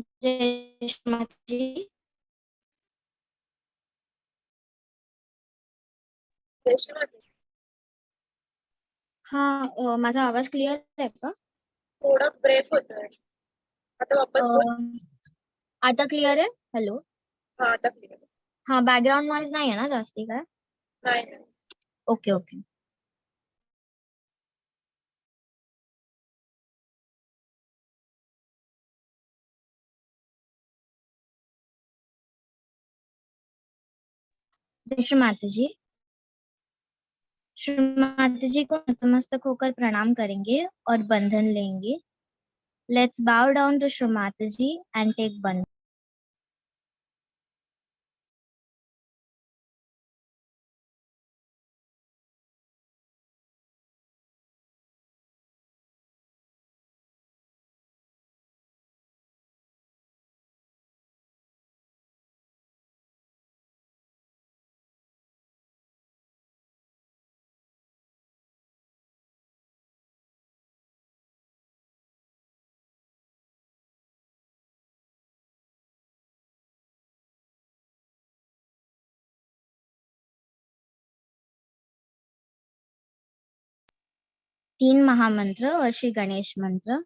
जय श्री माता जी. हा, माझा आवाज क्लिअर आहे का? थोडा ब्रेक होतोय. आता वापस बोल. आता क्लिअर आहे? हॅलो. हा, आता क्लिअर. हा, बॅकग्राऊंड नॉईज नाही आहे ना जास्ती काय? नाही. Okay okay. जय श्री माता जी. श्री माता जी को नतमस्तक होकर प्रणाम करेंगे और बंधन लेंगे. लेट्स बाउ down to Shri Mata ji and take बंधन. तीन महामंत्र और श्री गणेश मंत्र.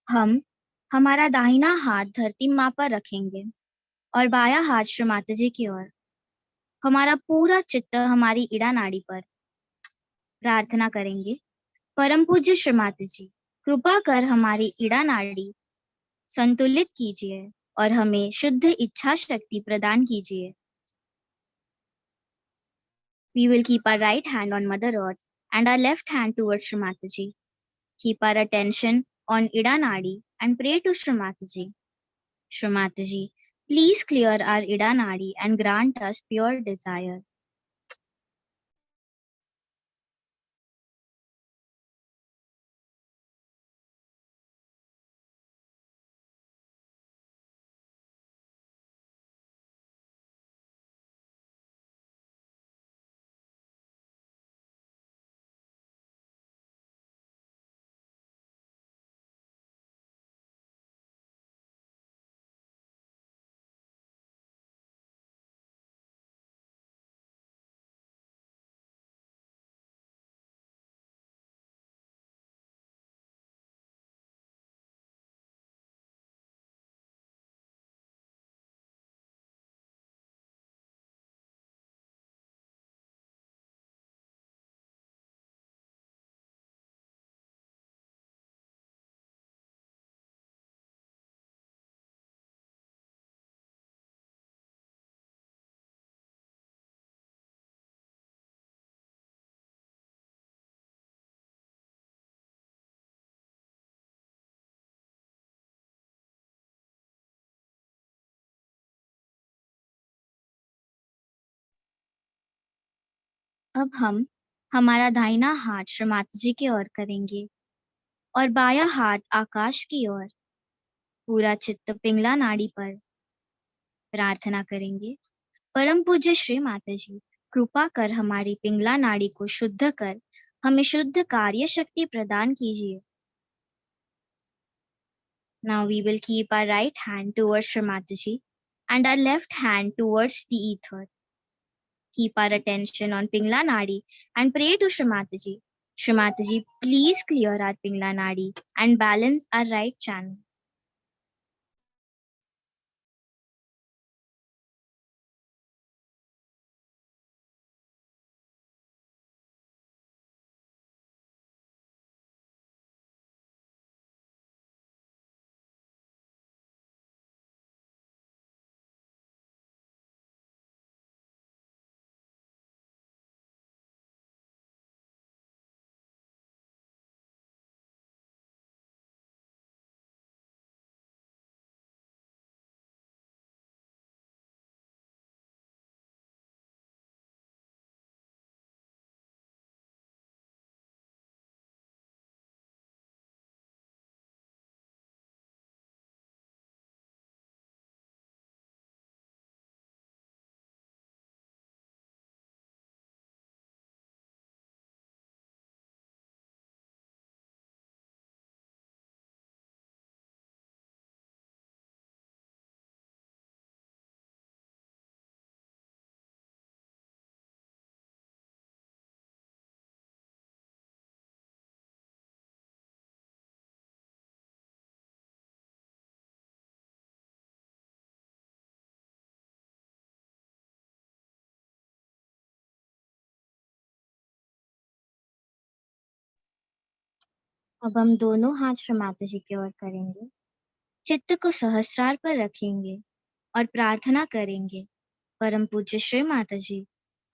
हम हमारा दाहिना हाथ धरती माँ पर रखेंगे और बायां हाथ श्री माता जी की ओर। हमारा पूरा चित्त हमारी इड़ा नाड़ी पर। प्रार्थना करेंगे, परम पूज्य श्री माता जी, कृपा कर हमारी इड़ा नाड़ी संतुलित कीजिए और हमें शुद्ध इच्छा शक्ति प्रदान कीजिए। We will keep our right hand on Mother Earth and our left hand towards Shri Mataji. Keep our attention on Ida Nadi and pray to Shri Mataji. Shri Mataji, please clear our Ida Nadi and grant us pure desire. अब हम हमारा दाहिना हाथ श्री माताजी की ओर करेंगे और बायां हाथ आकाश की ओर। पूरा चित्त पिंगला नाड़ी पर। प्रार्थना करेंगे, परम पूज्य श्री माताजी, कृपा कर हमारी पिंगला नाड़ी को शुद्ध कर हमें शुद्ध कार्य शक्ति प्रदान कीजिए। Now we will keep our right hand towards Shri Mataji and our left hand towards the ether. Keep our attention on Pingla Nadi and pray to Shri Mataji. Shri Mataji, please clear our Pingla Nadi and balance our right channel. अब हम दोनों हाथ श्री माताजी की ओर करेंगे, चित्त को सहस्रार पर रखेंगे और प्रार्थना करेंगे, परम पूज्य श्री माताजी,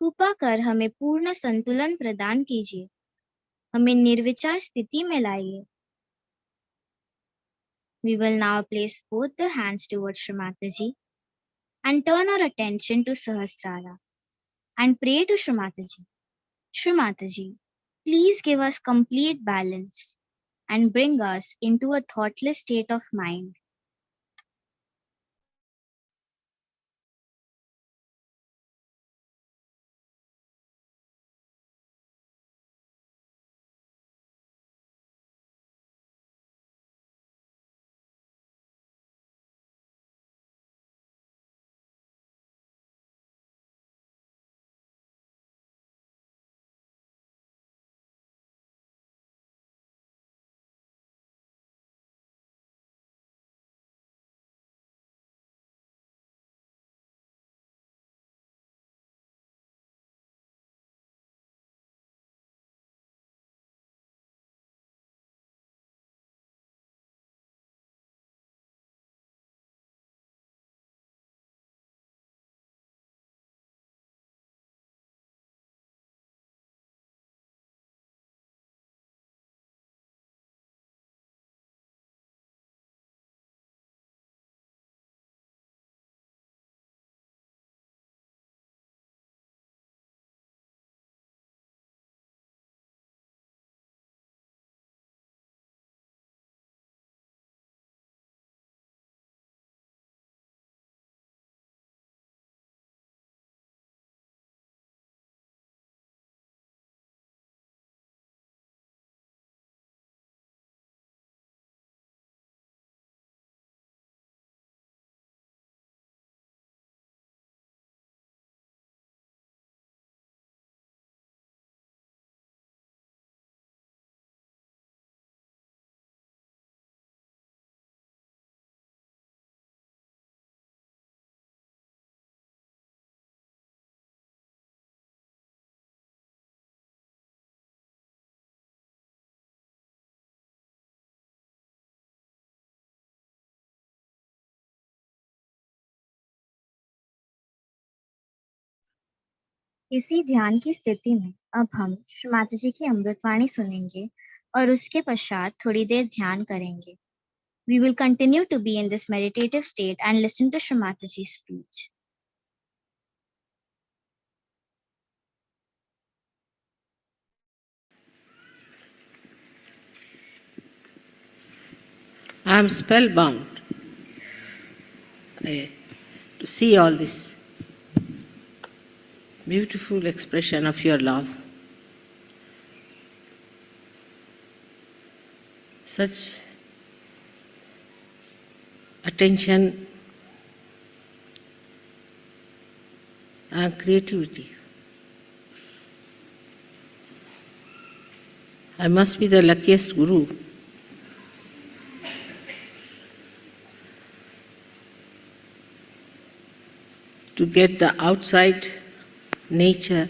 कृपा कर हमें पूर्ण संतुलन प्रदान कीजिए, हमें निर्विचार स्थिति में लाइए। We will now place both the hands towards Shri Mataji and turn our attention to Sahasrara and pray to Shri Mataji. Shri Mataji, please give us complete balance and bring us into a thoughtless state of mind. इसी ध्यान की स्थिति में अब हम श्री माता जी की अमृतवाणी सुनेंगे और उसके पश्चात थोड़ी देर ध्यान करेंगे. We will continue to be in this meditative state and listen to Shri Mataji's speech. I am spellbound to see all this beautiful expression of your love. Such attention and creativity. I must be the luckiest guru. To get the outside nature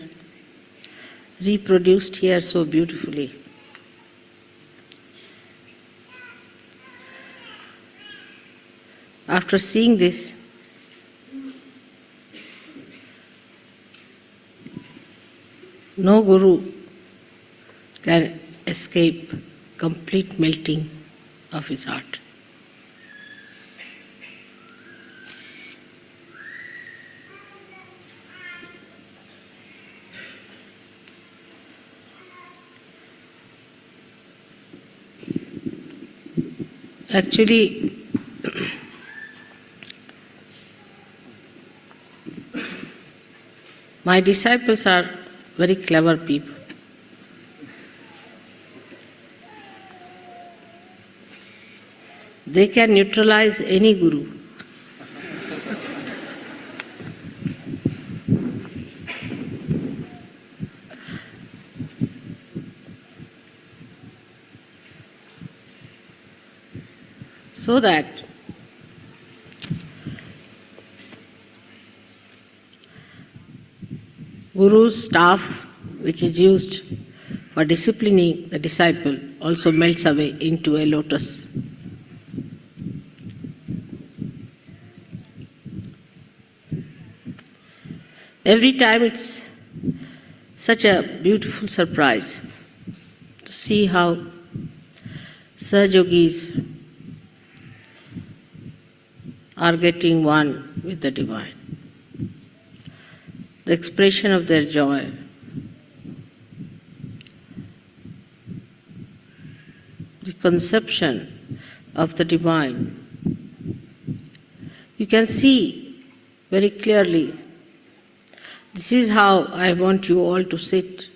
reproduced here so beautifully. After seeing this, no guru can escape complete melting of his heart. Actually, my disciples are very clever people. They can neutralize any guru. So that guru's staff, which is used for disciplining the disciple, also melts away into a lotus. Every time it's such a beautiful surprise to see how Sahajogis are getting one with the divine. The expression of their joy, the conception of the divine. You can see very clearly, this is how I want you all to sit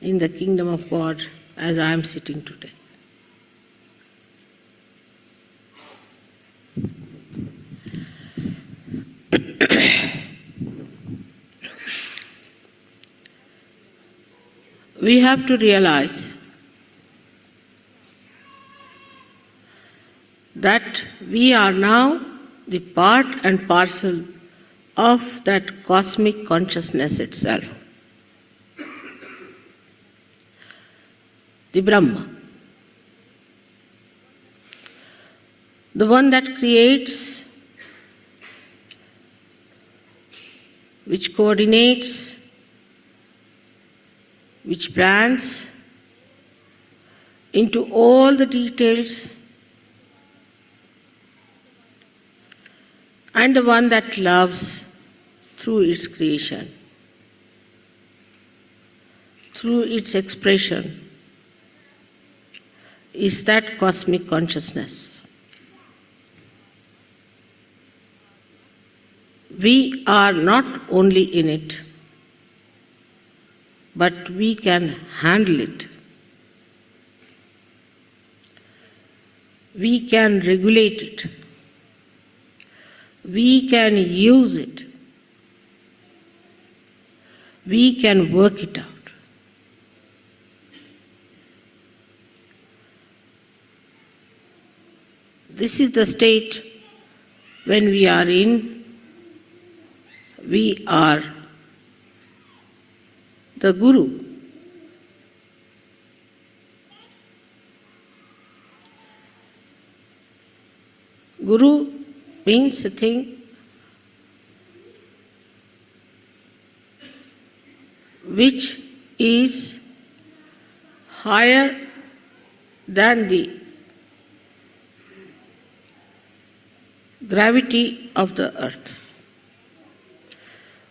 in the kingdom of God as I am sitting today. We have to realize that we are now the part and parcel of that cosmic consciousness itself, the Brahma, the one that creates, which coordinates, which plans into all the details, and the one that loves through its creation, through its expression, is that cosmic consciousness. We are not only in it, but we can handle it. We can regulate it. We can use it. We can work it out. This is the state when we are in, we are the Guru. Guru means a thing which is higher than the gravity of the earth,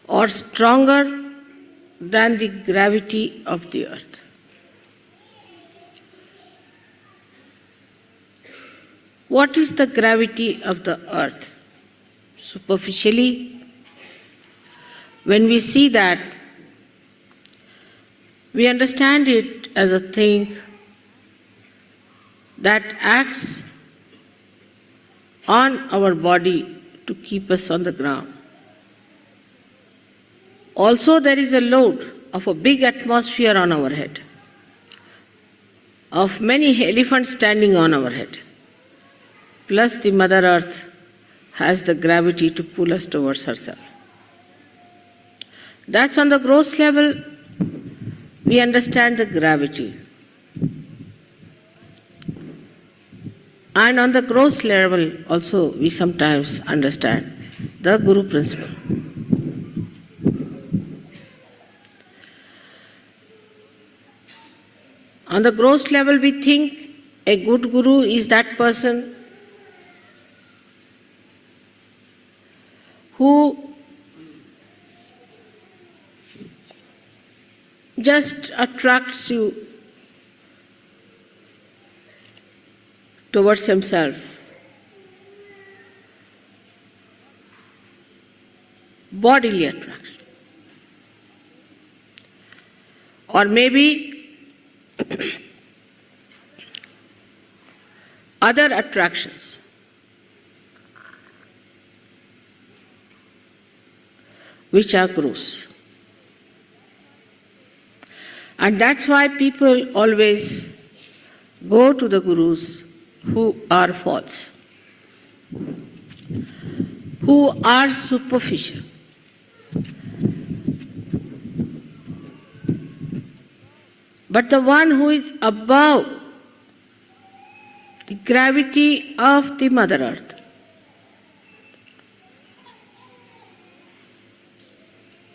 or stronger than the gravity of the earth. What is the gravity of the earth? Superficially, when we see that, we understand it as a thing that acts on our body to keep us on the ground. Also, there is a load of a big atmosphere on our head, of many elephants standing on our head. Plus, the Mother Earth has the gravity to pull us towards herself. That's on the gross level, we understand the gravity. And on the gross level also, we sometimes understand the Guru principle. On the gross level, we think a good Guru is that person who just attracts you towards himself. Bodily attraction. Or maybe other attractions. Which are gurus. And that's why people always go to the gurus who are false, who are superficial. But the one who is above the gravity of the Mother Earth,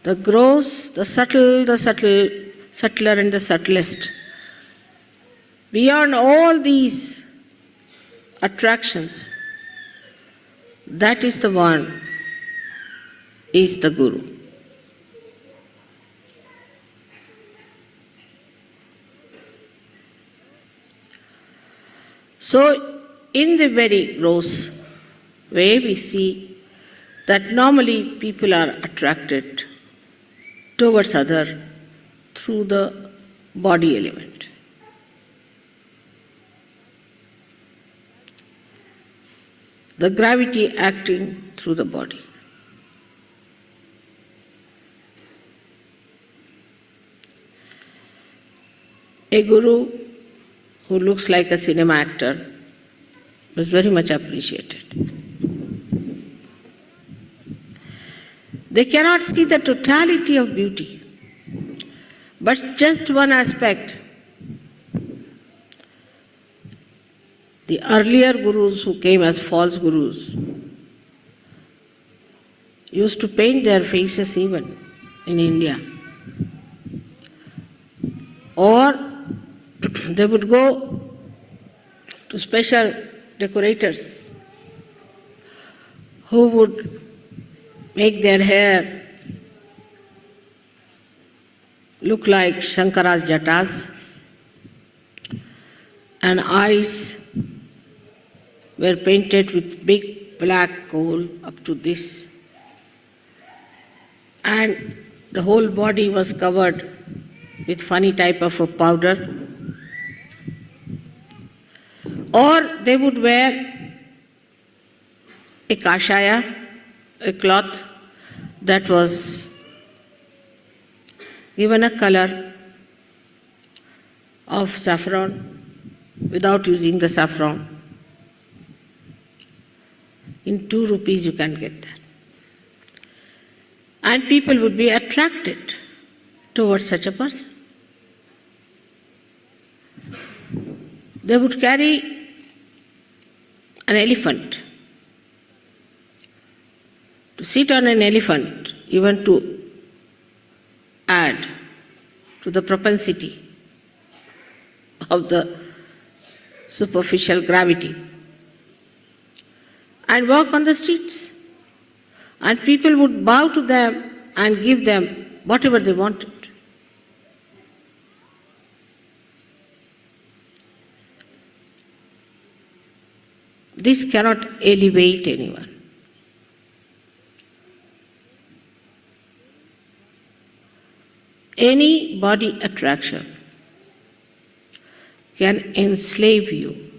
the gross, the subtler and the subtlest. Beyond all these attractions, that is the one, is the Guru. So, in the very gross way, we see that normally people are attracted towards other through the body element. The gravity acting through the body. A guru who looks like a cinema actor was very much appreciated. They cannot see the totality of beauty, but just one aspect. The earlier gurus who came as false gurus used to paint their faces even in India. Or they would go to special decorators who would make their hair look like Shankara's jatas, and eyes were painted with big black coal up to this, and the whole body was covered with funny type of a powder. Or they would wear a kashaya, a cloth that was given a color of saffron without using the saffron. In 2 rupees you can get that. And people would be attracted towards such a person. They would carry an elephant. To sit on an elephant, even to add to the propensity of the superficial gravity and walk on the streets. And people would bow to them and give them whatever they wanted. This cannot elevate anyone. Any body attraction can enslave you,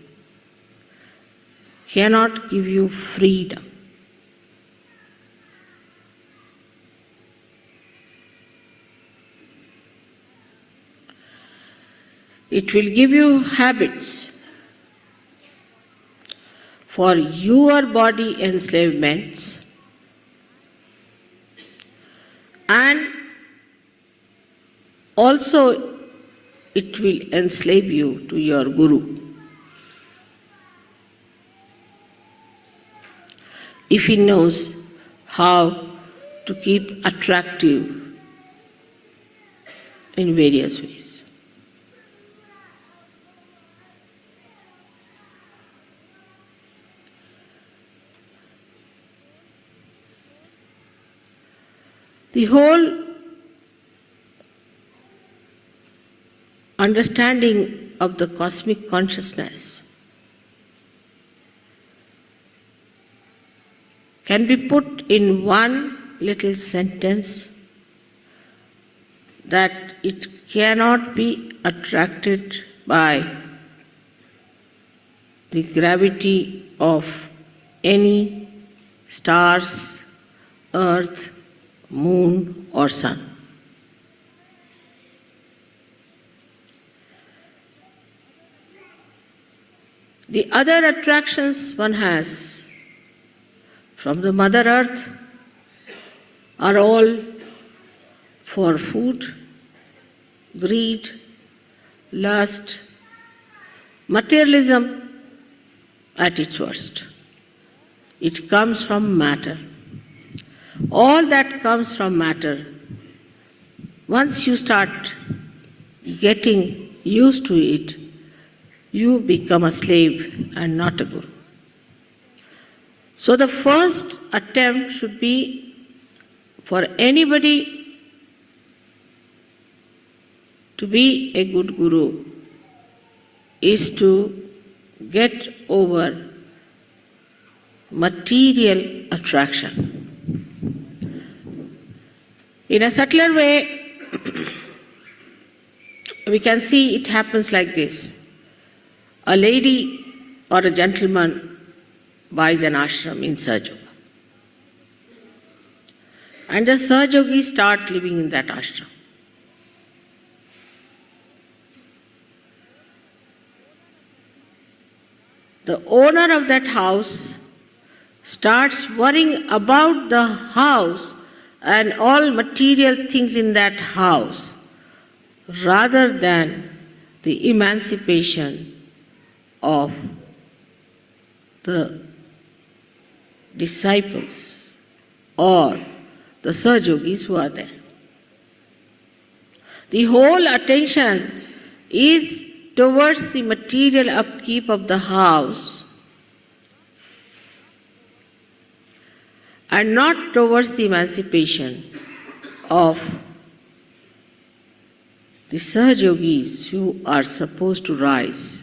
cannot give you freedom. It will give you habits for your body enslavements, and also it will enslave you to your guru. If he knows how to keep attractive in various ways. The whole understanding of the cosmic consciousness can be put in one little sentence, that it cannot be attracted by the gravity of any stars, earth, moon or sun. The other attractions one has from the Mother Earth are all for food, greed, lust, materialism at its worst. It comes from matter. All that comes from matter. Once you start getting used to it, you become a slave and not a guru. So the first attempt should be for anybody to be a good guru is to get over material attraction. In a subtler way, we can see it happens like this. A lady or a gentleman buys an ashram in Sahaja. And the Sahajogis start living in that ashram. The owner of that house starts worrying about the house and all material things in that house, rather than the emancipation of the disciples or the Sahajogis who are there. The whole attention is towards the material upkeep of the house and not towards the emancipation of the Sahajogis who are supposed to rise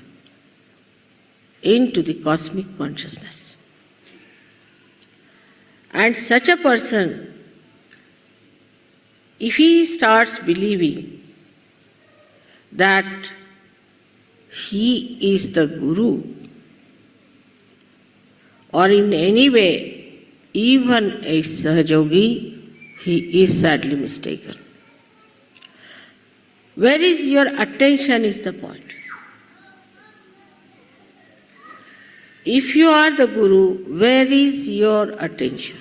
into the cosmic consciousness. And such a person, if he starts believing that he is the guru, or in any way even a Sahajogi, he is sadly mistaken. Where is your attention is the point. If you are the guru, where is your attention?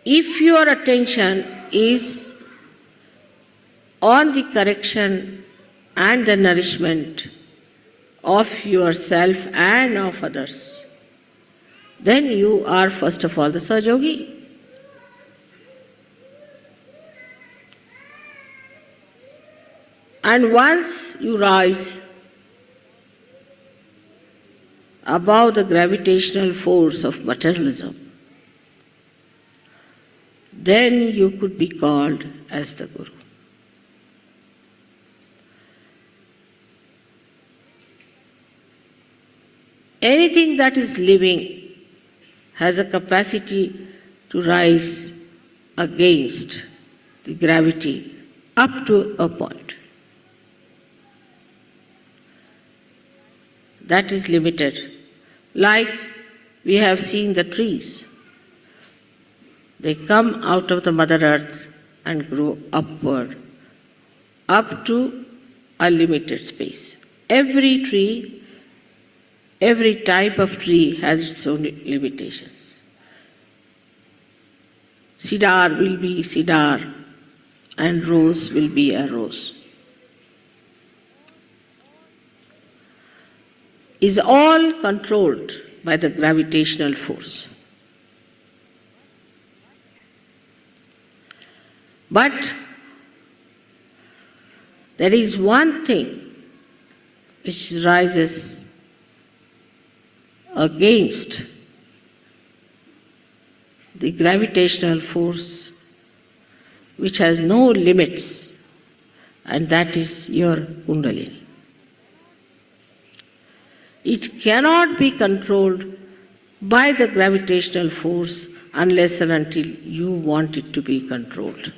If your attention is on the correction and the nourishment of yourself and of others, then you are first of all the Sahajogi. And once you rise above the gravitational force of materialism, then you could be called as the Guru. Anything that is living has a capacity to rise against the gravity up to a point. That is limited. Like we have seen the trees. They come out of the Mother Earth and grow upward, up to a limited space. Every tree, every type of tree has its own limitations. Cedar will be cedar, and rose will be a rose. Is all controlled by the gravitational force. But there is one thing which rises against the gravitational force, which has no limits, and that is your Kundalini. It cannot be controlled by the gravitational force unless and until you want it to be controlled.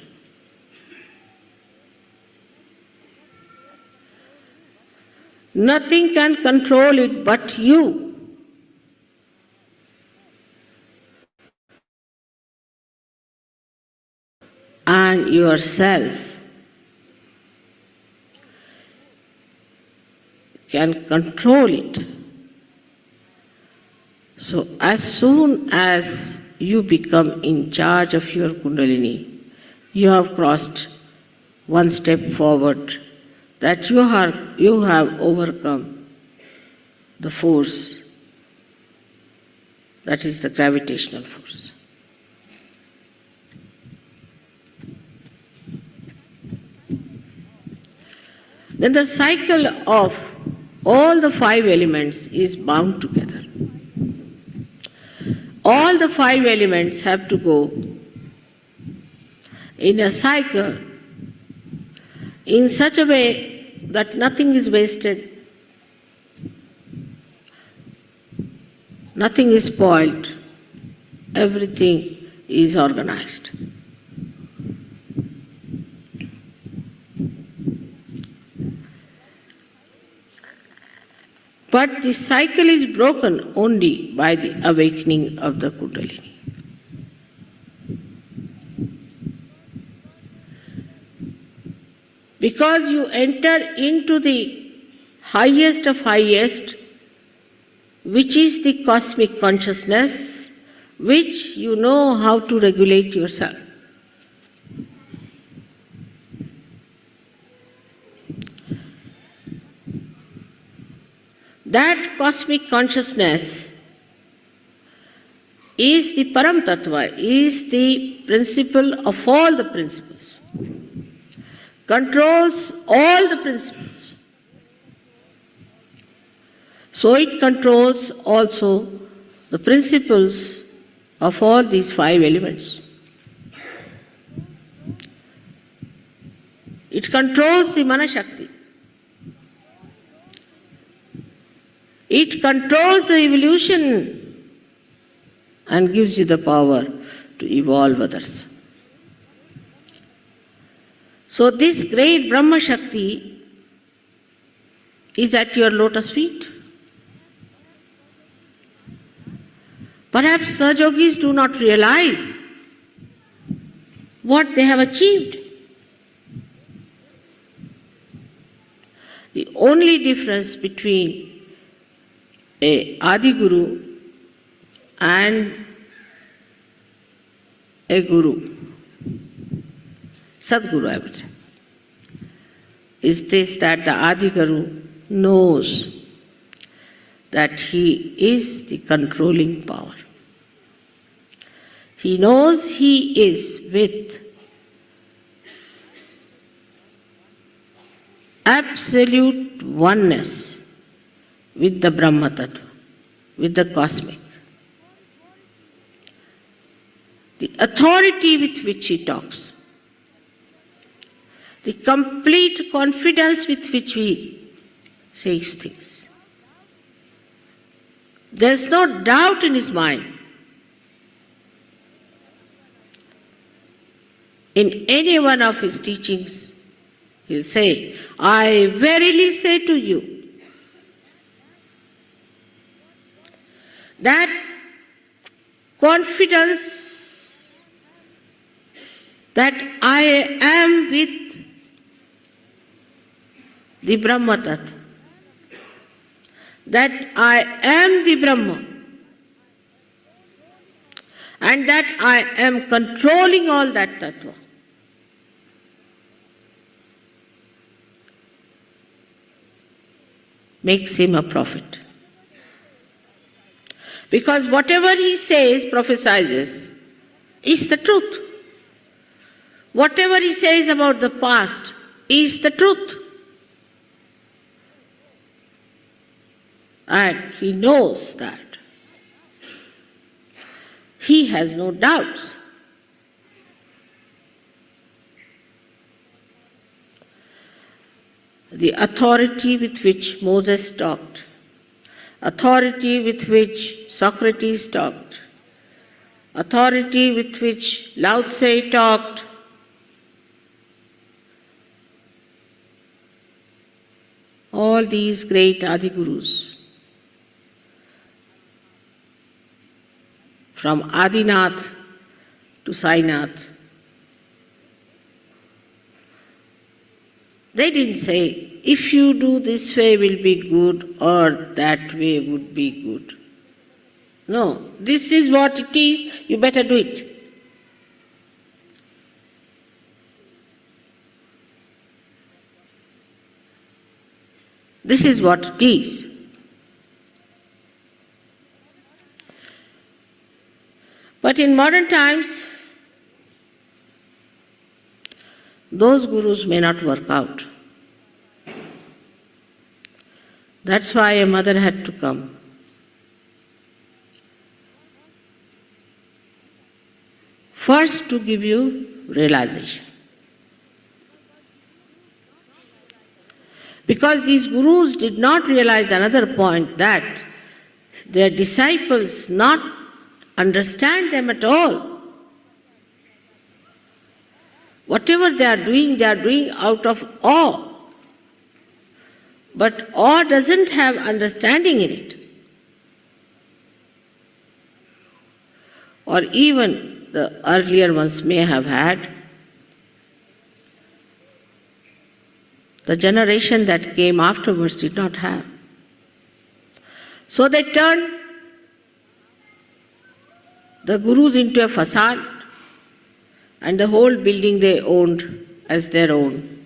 Nothing can control it but you. And yourself can control it. So as soon as you become in charge of your Kundalini, you have crossed one step forward, that you have overcome the force, that is the gravitational force. Then the cycle of all the 5 elements is bound together. All the 5 elements have to go in a cycle in such a way that nothing is wasted, nothing is spoiled, everything is organized. But the cycle is broken only by the awakening of the Kundalini. Because you enter into the highest of highest, which is the cosmic consciousness, which you know how to regulate yourself. That cosmic consciousness is the Param Tattva, is the principle of all the principles, controls all the principles. So it controls also the principles of all these 5 elements. It controls the Manashakti. It controls the evolution and gives you the power to evolve others. So this great Brahma Shakti is at your lotus feet. Perhaps Sahajogis do not realize what they have achieved. The only difference between a Adi Guru and a Guru, Sadguru I would say, is this, that the Adi Guru knows that he is the controlling power. He knows he is with absolute oneness with the Brahma Tattva, with the cosmic. The authority with which he talks, the complete confidence with which he says things. There is no doubt in his mind. In any one of his teachings, he'll say, I verily say to you, that confidence that I am with the Brahma Tattva, that I am the Brahma, and that I am controlling all that Tattva. Makes him a prophet. Because whatever he says, prophesizes, is the truth. Whatever he says about the past is the truth. And he knows that. He has no doubts. The authority with which Moses talked, authority with which Socrates talked, authority with which Lao Tse talked, all these great Adigurus, from Adinath to Sainath, they didn't say, if you do this way will be good or that way would be good. No, this is what it is, you better do it. This is what it is. But in modern times, those gurus may not work out. That's why a mother had to come. First, to give you realization. Because these gurus did not realize another point, that their disciples not understand them at all. Whatever they are doing out of awe. But awe doesn't have understanding in it. Or even the earlier ones may have had. The generation that came afterwards did not have. So they turned the gurus into a facade, and the whole building they owned as their own,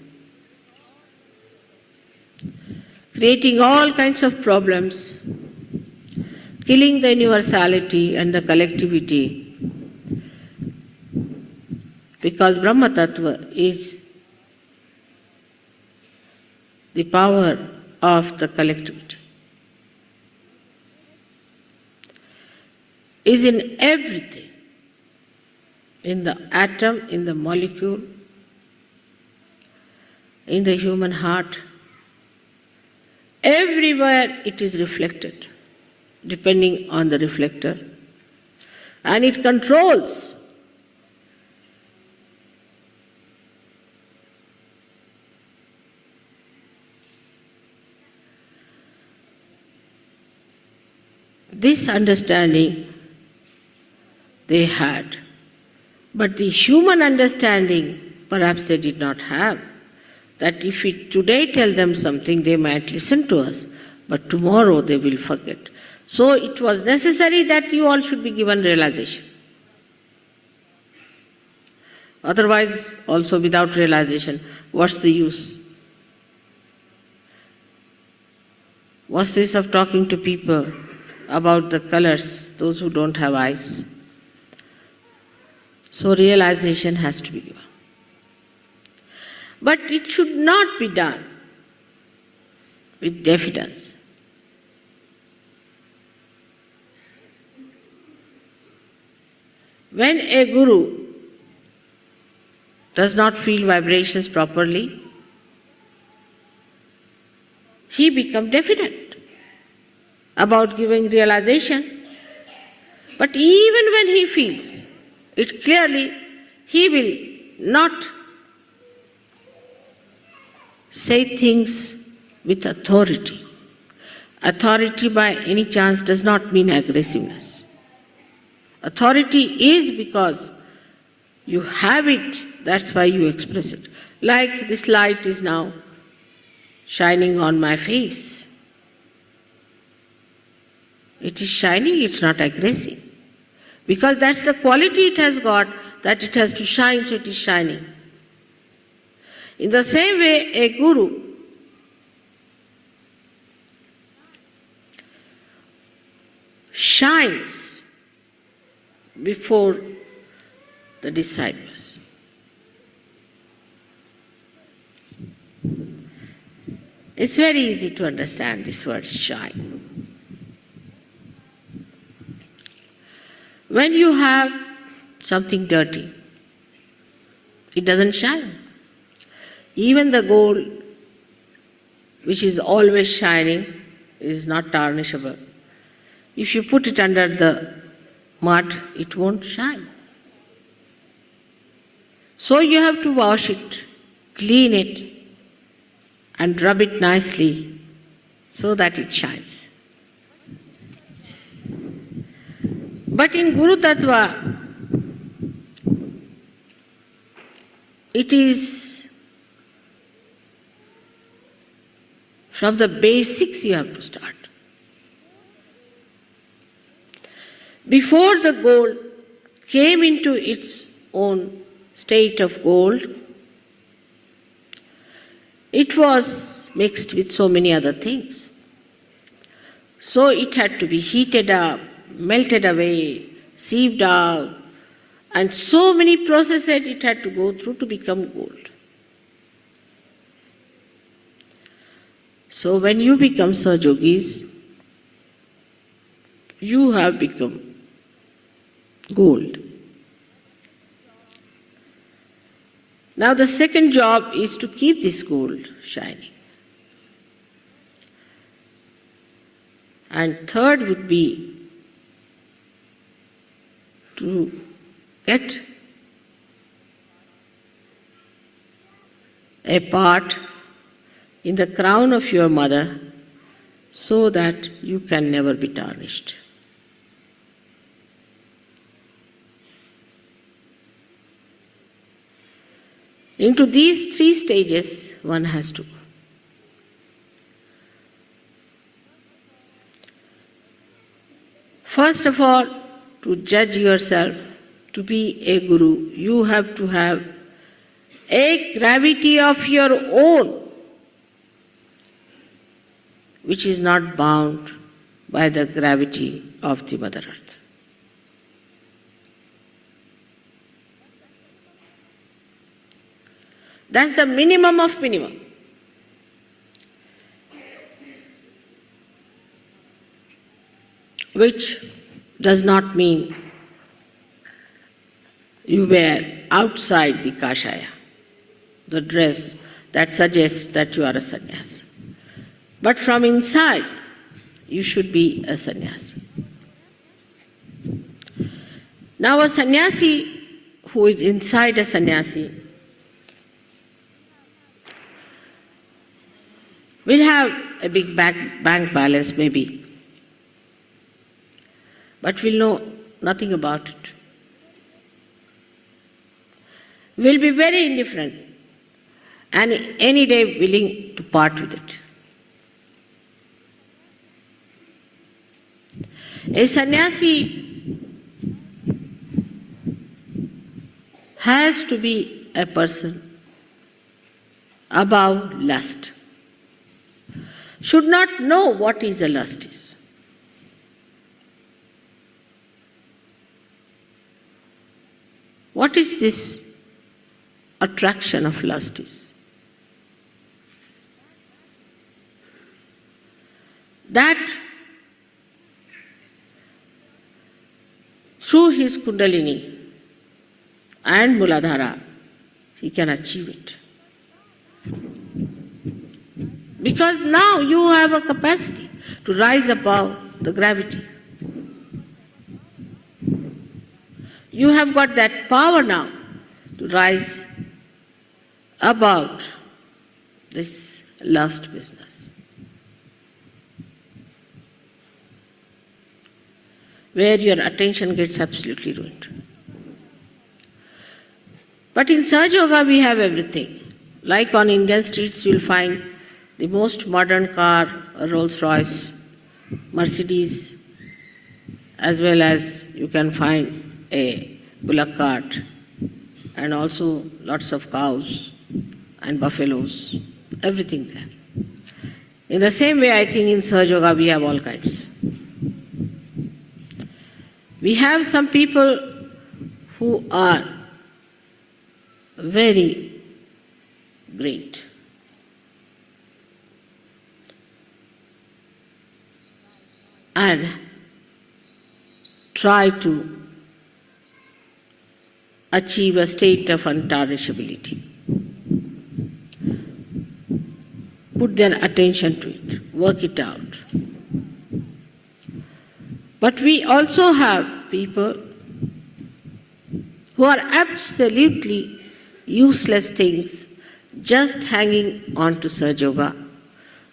creating all kinds of problems, killing the universality and the collectivity, because Brahma Tattva is the power of the collectivity, is in everything, in the atom, in the molecule, in the human heart. Everywhere it is reflected, depending on the reflector. And it controls. This understanding they had. But the human understanding, perhaps they did not have. That if we today tell them something, they might listen to us, but tomorrow they will forget. So it was necessary that you all should be given realization. Otherwise, also without realization, what's the use? What's the use of talking to people about the colors, those who don't have eyes? So realization has to be given. But it should not be done with diffidence. When a guru does not feel vibrations properly, he becomes diffident about giving realization. But even when he feels it clearly, he will not say things with authority. Authority by any chance does not mean aggressiveness. Authority is because you have it, that's why you express it. Like this light is now shining on my face. It is shining, it's not aggressive. Because that's the quality it has got, that it has to shine, so it is shining. In the same way, a guru shines before the disciples. It's very easy to understand this word shine. When you have something dirty, it doesn't shine. Even the gold, which is always shining, is not tarnishable. If you put it under the mud, it won't shine. So you have to wash it, clean it, and rub it nicely so that it shines. But in Guru Tattva, it is from the basics you have to start. Before the gold came into its own state of gold, it was mixed with so many other things. So it had to be heated up, melted away, sieved out, and so many processes it had to go through to become gold. So when you become Sahajogis, you have become gold. Now the second job is to keep this gold shining. And third would be to get a part in the crown of your mother so that you can never be tarnished. Into these three stages one has to go. First of all, to judge yourself, to be a guru, you have to have a gravity of your own, which is not bound by the gravity of the Mother Earth. That's the minimum of minimum. Which does not mean you wear outside the kashaya, the dress that suggests that you are a sannyasi. But from inside, you should be a sannyasi. Now a sannyasi who is inside a sannyasi will have a big bank balance maybe, but will know nothing about it. Will be very indifferent and any day willing to part with it. A sannyasi has to be a person above lust. Should not know what is a lust is. What is this attraction of lust is? that through his Kundalini and Muladhara, he can achieve it. Because now you have a capacity to rise above the gravity. You have got that power now to rise above this lust business, where your attention gets absolutely ruined. But in Sahaja Yoga we have everything. Like on Indian streets you will find the most modern car, a Rolls Royce, Mercedes, as well as you can find a bullock cart, and also lots of cows and buffaloes, everything there. In the same way, I think in Sahaja Yoga we have all kinds. We have some people who are very great. And try to achieve a state of untarnishability. Put their attention to it, work it out. But we also have people who are absolutely useless things, just hanging on to Sahaja Yoga,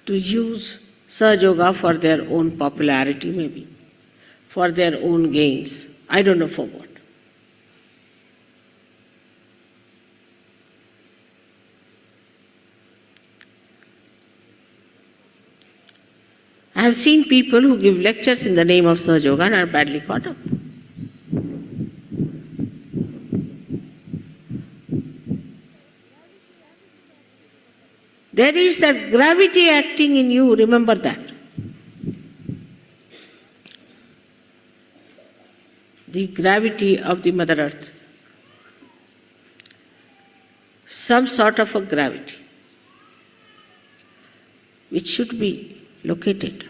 to use Sahaja Yoga for their own popularity maybe, for their own gains. I don't know for what. I have seen people who give lectures in the name of Sahaja Yoga and are badly caught up. There is that gravity acting in you, remember that. The gravity of the Mother Earth. Some sort of a gravity which should be located.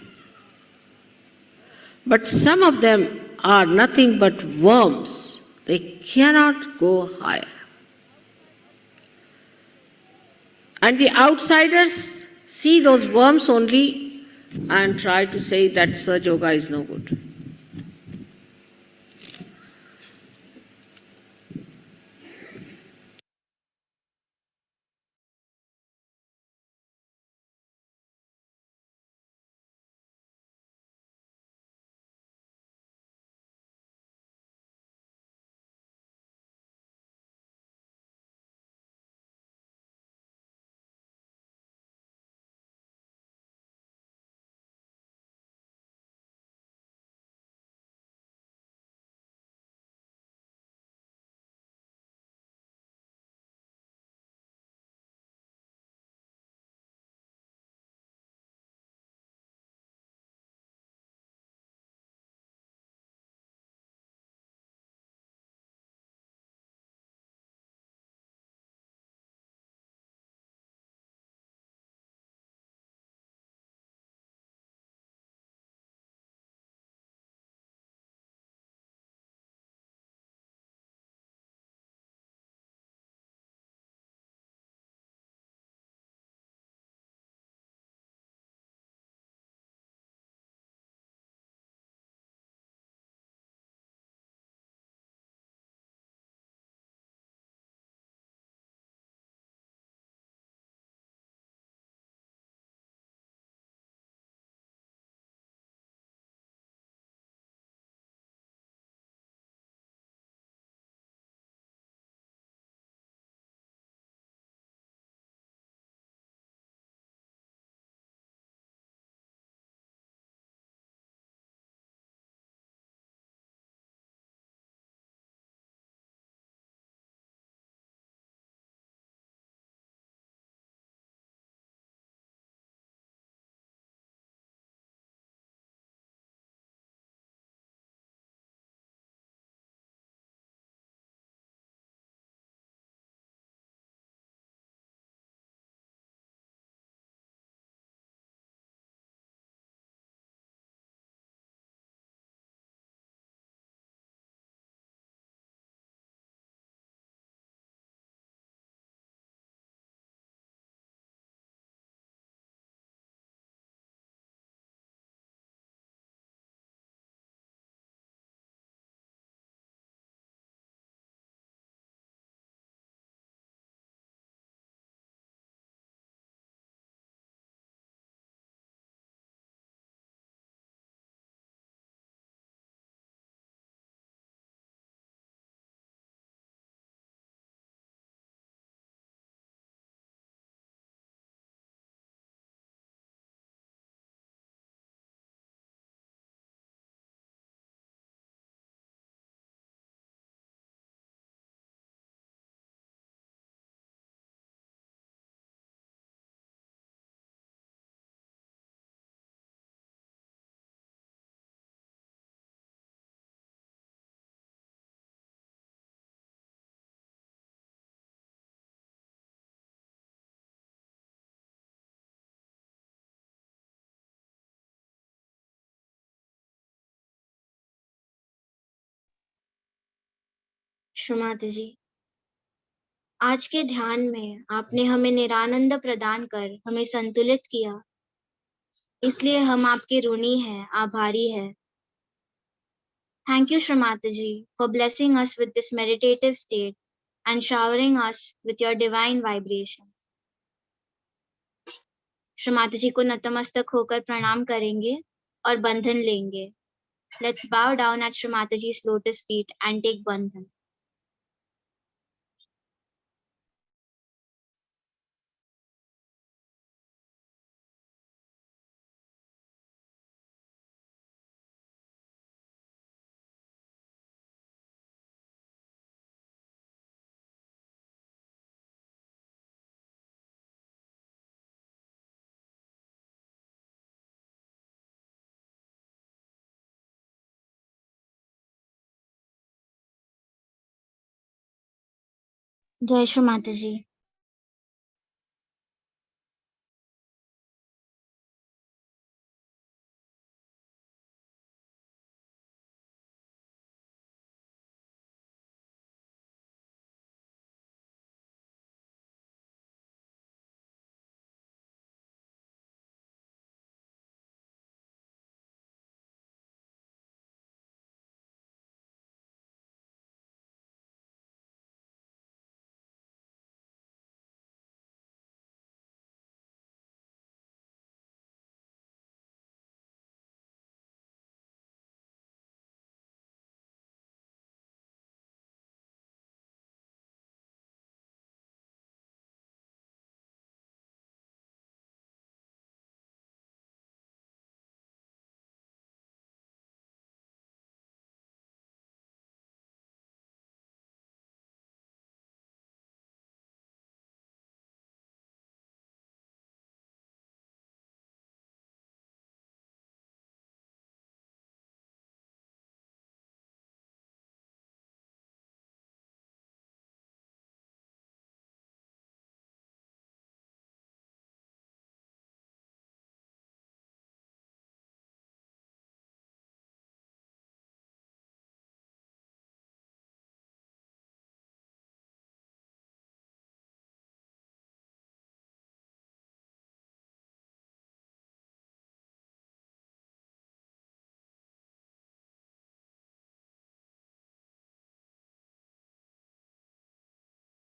But some of them are nothing but worms. They cannot go higher. And the outsiders see those worms only and try to say that Sahaja Yoga is no good. श्रीमाता जी, आज के ध्यान में आपने हमें निरानंद प्रदान कर हमें संतुलित किया, इसलिए हम आपके ऋणी हैं, आभारी हैं। Thank you, Shrimata ji, for blessing us with this meditative state and showering us with your divine vibrations. श्रीमाता जी को नतमस्तक होकर प्रणाम करेंगे और बंधन लेंगे. Let's bow down at Shrimata ji's lotus feet and take bandhan. जय श्रीमाता जी.